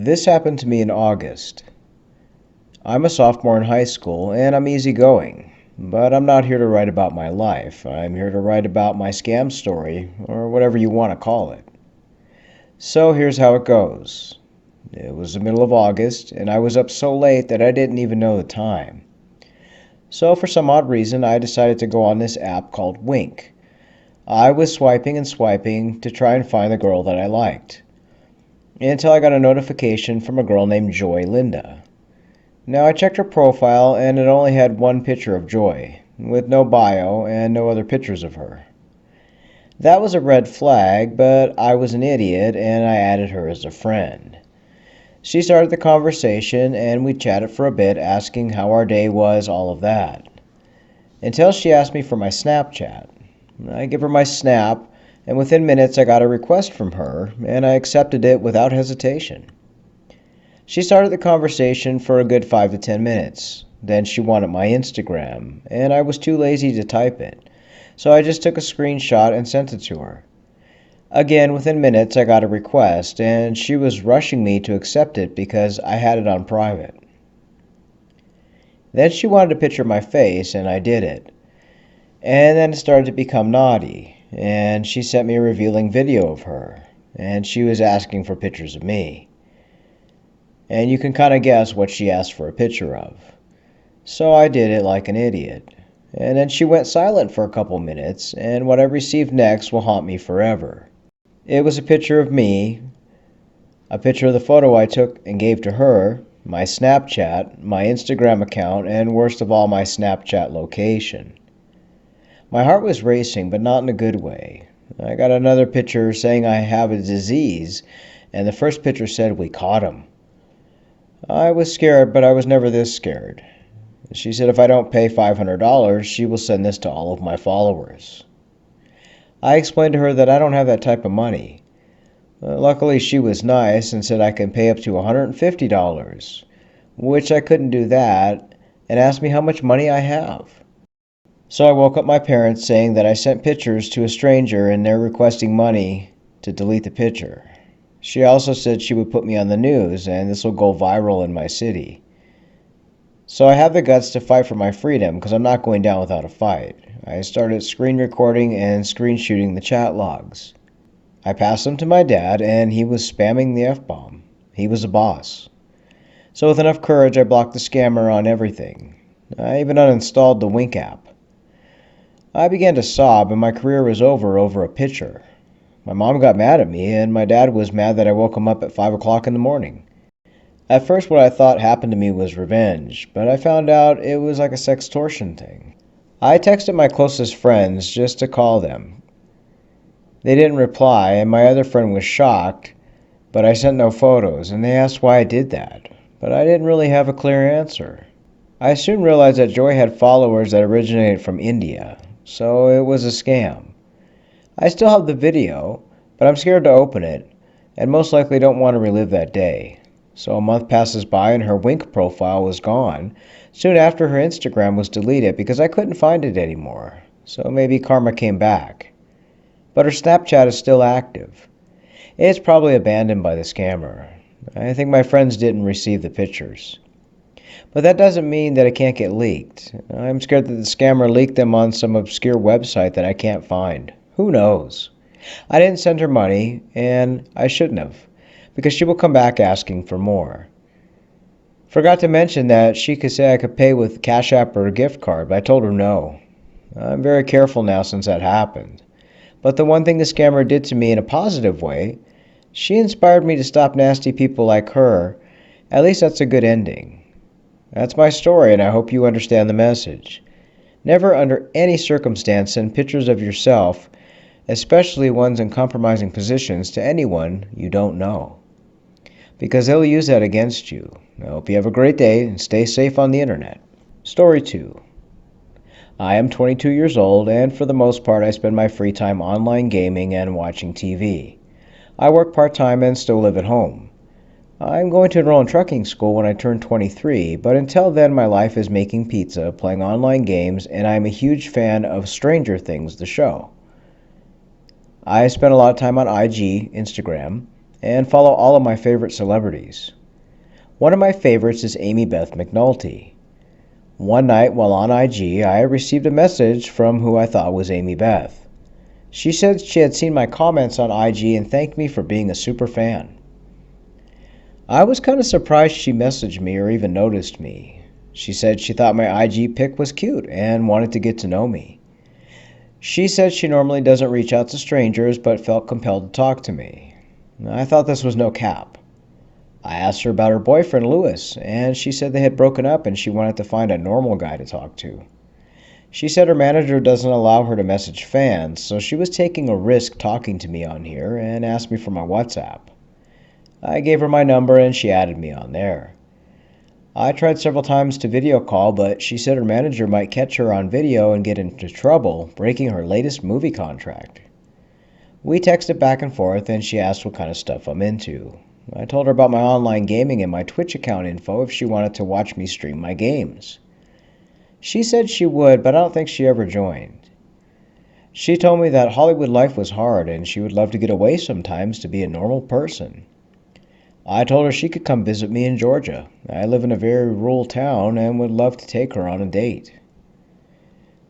This happened to me in August. I'm a sophomore in high school and I'm easygoing, but I'm not here to write about my life. I'm here to write about my scam story, or whatever you want to call it. So here's how it goes. It was the middle of August, and I was up so late that I didn't even know the time. So for some odd reason, I decided to go on this app called Wink. I was swiping and swiping to try and find the girl that I liked, until I got a notification from a girl named Joy Linda. Now I checked her profile and it only had one picture of Joy, with no bio and no other pictures of her. That was a red flag, but I was an idiot and I added her as a friend. She started the conversation and we chatted for a bit, asking how our day was, all of that. Until she asked me for my Snapchat. I give her my Snap, and within minutes I got a request from her, and I accepted it without hesitation. She started the conversation for a good 5 to 10 minutes. Then she wanted my Instagram, and I was too lazy to type it, so I just took a screenshot and sent it to her. Again, within minutes I got a request, and she was rushing me to accept it because I had it on private. Then she wanted a picture of my face, and I did it. And then it started to become naughty, and she sent me a revealing video of her, and she was asking for pictures of me. And you can kind of guess what she asked for a picture of. So I did it like an idiot. And then she went silent for a couple minutes, and what I received next will haunt me forever. It was a picture of me, a picture of the photo I took and gave to her, my Snapchat, my Instagram account, and worst of all, my Snapchat location. My heart was racing, but not in a good way. I got another picture saying I have a disease, and the first picture said, "We caught him." I was scared, but I was never this scared. She said if I don't pay $500, she will send this to all of my followers. I explained to her that I don't have that type of money. Luckily, she was nice and said I could pay up to $150, which I couldn't do that, and asked me how much money I have. So I woke up my parents saying that I sent pictures to a stranger and they're requesting money to delete the picture. She also said she would put me on the news and this will go viral in my city. So I have the guts to fight for my freedom because I'm not going down without a fight. I started screen recording and screen shooting the chat logs. I passed them to my dad and he was spamming the F-bomb. He was a boss. So with enough courage I blocked the scammer on everything. I even uninstalled the Wink app. I began to sob and my career was over a picture. My mom got mad at me, and my dad was mad that I woke him up at 5 o'clock in the morning. At first, what I thought happened to me was revenge, but I found out it was like a sextortion thing. I texted my closest friends just to call them. They didn't reply, and my other friend was shocked, but I sent no photos, and they asked why I did that, but I didn't really have a clear answer. I soon realized that Joy had followers that originated from India, so it was a scam. I still have the video, but I'm scared to open it, and most likely don't want to relive that day. So a month passes by and her Wink profile was gone. Soon after, her Instagram was deleted because I couldn't find it anymore. So maybe karma came back. But her Snapchat is still active. It's probably abandoned by the scammer. I think my friends didn't receive the pictures. But that doesn't mean that it can't get leaked. I'm scared that the scammer leaked them on some obscure website that I can't find. Who knows? I didn't send her money, and I shouldn't have, because she will come back asking for more. Forgot to mention that she could say I could pay with Cash App or a gift card, but I told her no. I'm very careful now since that happened. But the one thing the scammer did to me in a positive way, she inspired me to stop nasty people like her. At least that's a good ending. That's my story, and I hope you understand the message. Never under any circumstance send pictures of yourself, especially ones in compromising positions, to anyone you don't know, because they'll use that against you. I hope you have a great day and stay safe on the internet. Story 2. I am 22 years old, and for the most part I spend my free time online gaming and watching TV. I work part-time and still live at home. I'm going to enroll in trucking school when I turn 23, but until then my life is making pizza, playing online games, and I'm a huge fan of Stranger Things, the show. I spend a lot of time on IG, Instagram, and follow all of my favorite celebrities. One of my favorites is Amy Beth McNulty. One night while on IG, I received a message from who I thought was Amy Beth. She said she had seen my comments on IG and thanked me for being a super fan. I was kind of surprised she messaged me or even noticed me. She said she thought my IG pic was cute and wanted to get to know me. She said she normally doesn't reach out to strangers but felt compelled to talk to me. I thought this was no cap. I asked her about her boyfriend, Lewis, and she said they had broken up and she wanted to find a normal guy to talk to. She said her manager doesn't allow her to message fans, so she was taking a risk talking to me on here and asked me for my WhatsApp. I gave her my number and she added me on there. I tried several times to video call, but she said her manager might catch her on video and get into trouble, breaking her latest movie contract. We texted back and forth and she asked what kind of stuff I'm into. I told her about my online gaming and my Twitch account info if she wanted to watch me stream my games. She said she would, but I don't think she ever joined. She told me that Hollywood life was hard and she would love to get away sometimes to be a normal person. I told her she could come visit me in Georgia. I live in a very rural town and would love to take her on a date.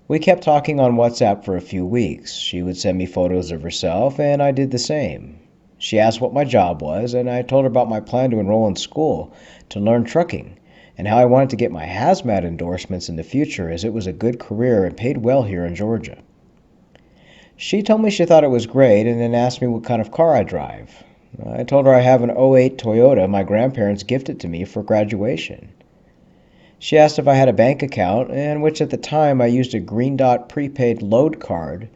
We kept talking on WhatsApp for a few weeks. She would send me photos of herself and I did the same. She asked what my job was, and I told her about my plan to enroll in school to learn trucking and how I wanted to get my hazmat endorsements in the future as it was a good career and paid well here in Georgia. She told me she thought it was great and then asked me what kind of car I drive. I told her I have an '08 Toyota my grandparents gifted to me for graduation. She asked if I had a bank account, and which at the time I used a Green Dot prepaid load card,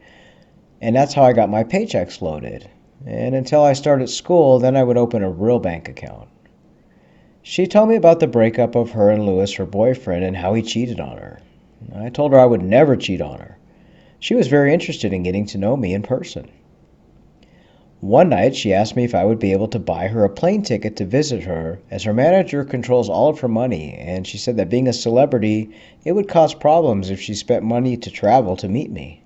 and that's how I got my paychecks loaded. And until I started school, then I would open a real bank account. She told me about the breakup of her and Lewis, her boyfriend, and how he cheated on her. I told her I would never cheat on her. She was very interested in getting to know me in person. One night, she asked me if I would be able to buy her a plane ticket to visit her, as her manager controls all of her money, and she said that being a celebrity, it would cause problems if she spent money to travel to meet me.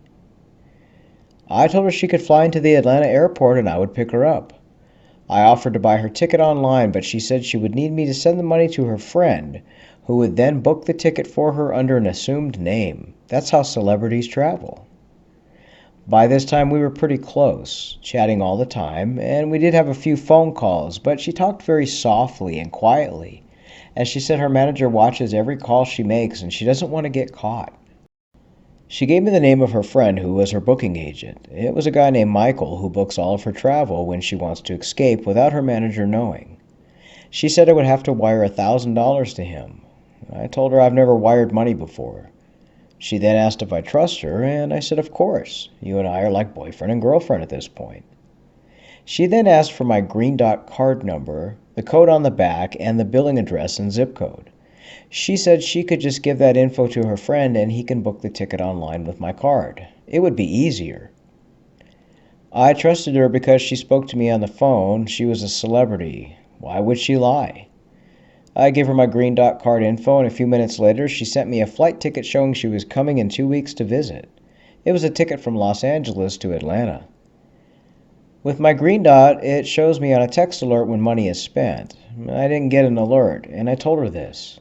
I told her she could fly into the Atlanta airport and I would pick her up. I offered to buy her ticket online, but she said she would need me to send the money to her friend, who would then book the ticket for her under an assumed name. That's how celebrities travel. By this time we were pretty close, chatting all the time, and we did have a few phone calls, but she talked very softly and quietly, as she said her manager watches every call she makes and she doesn't want to get caught. She gave me the name of her friend who was her booking agent. It was a guy named Michael who books all of her travel when she wants to escape without her manager knowing. She said I would have to wire $1,000 to him. I told her I've never wired money before. She then asked if I trust her, and I said of course. You and I are like boyfriend and girlfriend at this point. She then asked for my Green Dot card number, the code on the back, and the billing address and zip code. She said she could just give that info to her friend and he can book the ticket online with my card. It would be easier. I trusted her because she spoke to me on the phone. She was a celebrity. Why would she lie? I gave her my Green Dot card info, and a few minutes later she sent me a flight ticket showing she was coming in 2 weeks to visit. It was a ticket from Los Angeles to Atlanta. With my Green Dot, it shows me on a text alert when money is spent. I didn't get an alert, and I told her this.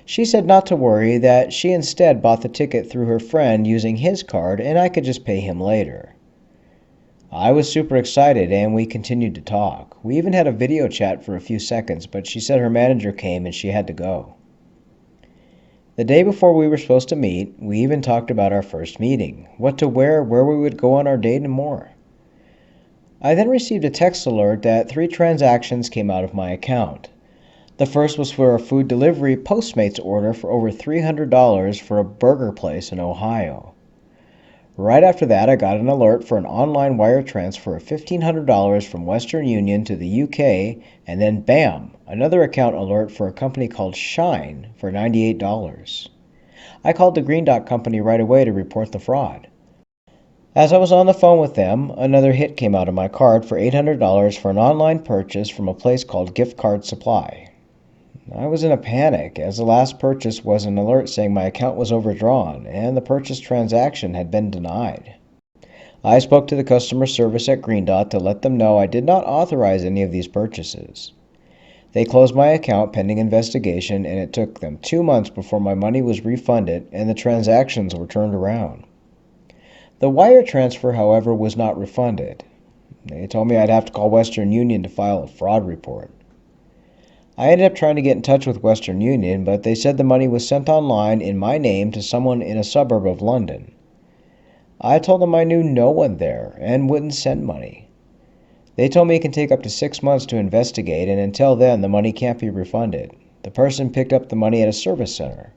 She said not to worry, that she instead bought the ticket through her friend using his card and I could just pay him later. I was super excited and we continued to talk. We even had a video chat for a few seconds, but she said her manager came and she had to go. The day before we were supposed to meet, we even talked about our first meeting, what to wear, where we would go on our date, and more. I then received a text alert that 3 transactions came out of my account. The first was for a food delivery Postmates order for over $300 for a burger place in Ohio. Right after that, I got an alert for an online wire transfer of $1,500 from Western Union to the UK, and then bam, another account alert for a company called Shine for $98. I called the Green Dot company right away to report the fraud. As I was on the phone with them, another hit came out of my card for $800 for an online purchase from a place called Gift Card Supply. I was in a panic, as the last purchase was an alert saying my account was overdrawn and the purchase transaction had been denied. I spoke to the customer service at Green Dot to let them know I did not authorize any of these purchases. They closed my account pending investigation, and it took them 2 months before my money was refunded and the transactions were turned around. The wire transfer, however, was not refunded. They told me I'd have to call Western Union to file a fraud report. I ended up trying to get in touch with Western Union, but they said the money was sent online in my name to someone in a suburb of London. I told them I knew no one there and wouldn't send money. They told me it can take up to 6 months to investigate, and until then the money can't be refunded. The person picked up the money at a service center.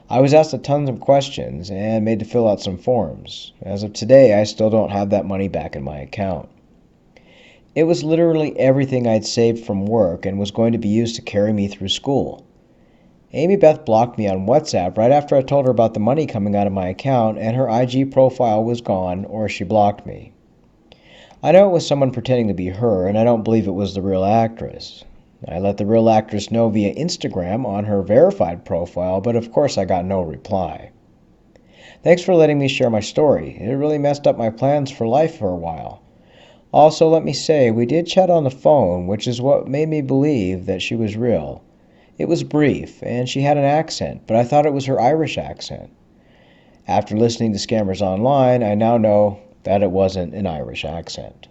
I was asked a ton of questions and made to fill out some forms. As of today, I still don't have that money back in my account. It was literally everything I'd saved from work and was going to be used to carry me through school. Amy Beth blocked me on WhatsApp right after I told her about the money coming out of my account, and her IG profile was gone, or she blocked me. I know it was someone pretending to be her, and I don't believe it was the real actress. I let the real actress know via Instagram on her verified profile, but of course I got no reply. Thanks for letting me share my story. It really messed up my plans for life for a while. Also, let me say, we did chat on the phone, which is what made me believe that she was real. It was brief, and she had an accent, but I thought it was her Irish accent. After listening to Scammers Online, I now know that it wasn't an Irish accent.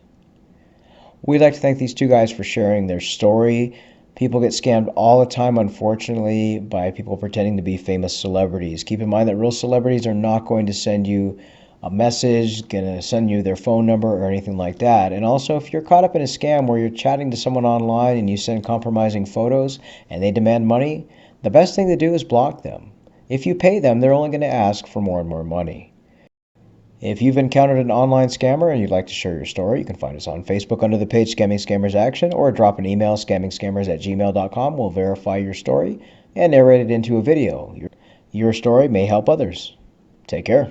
We'd like to thank these two guys for sharing their story. People get scammed all the time, unfortunately, by people pretending to be famous celebrities. Keep in mind that real celebrities are not going to send you a message, going to send you their phone number or anything like that. And also, if you're caught up in a scam where you're chatting to someone online and you send compromising photos and they demand money, the best thing to do is block them. If you pay them, they're only going to ask for more and more money. If you've encountered an online scammer and you'd like to share your story, you can find us on Facebook under the page Scamming Scammers Action, or drop an email, scammingscammers@gmail.com. We'll verify your story and narrate it into a video. Your story may help others. Take care.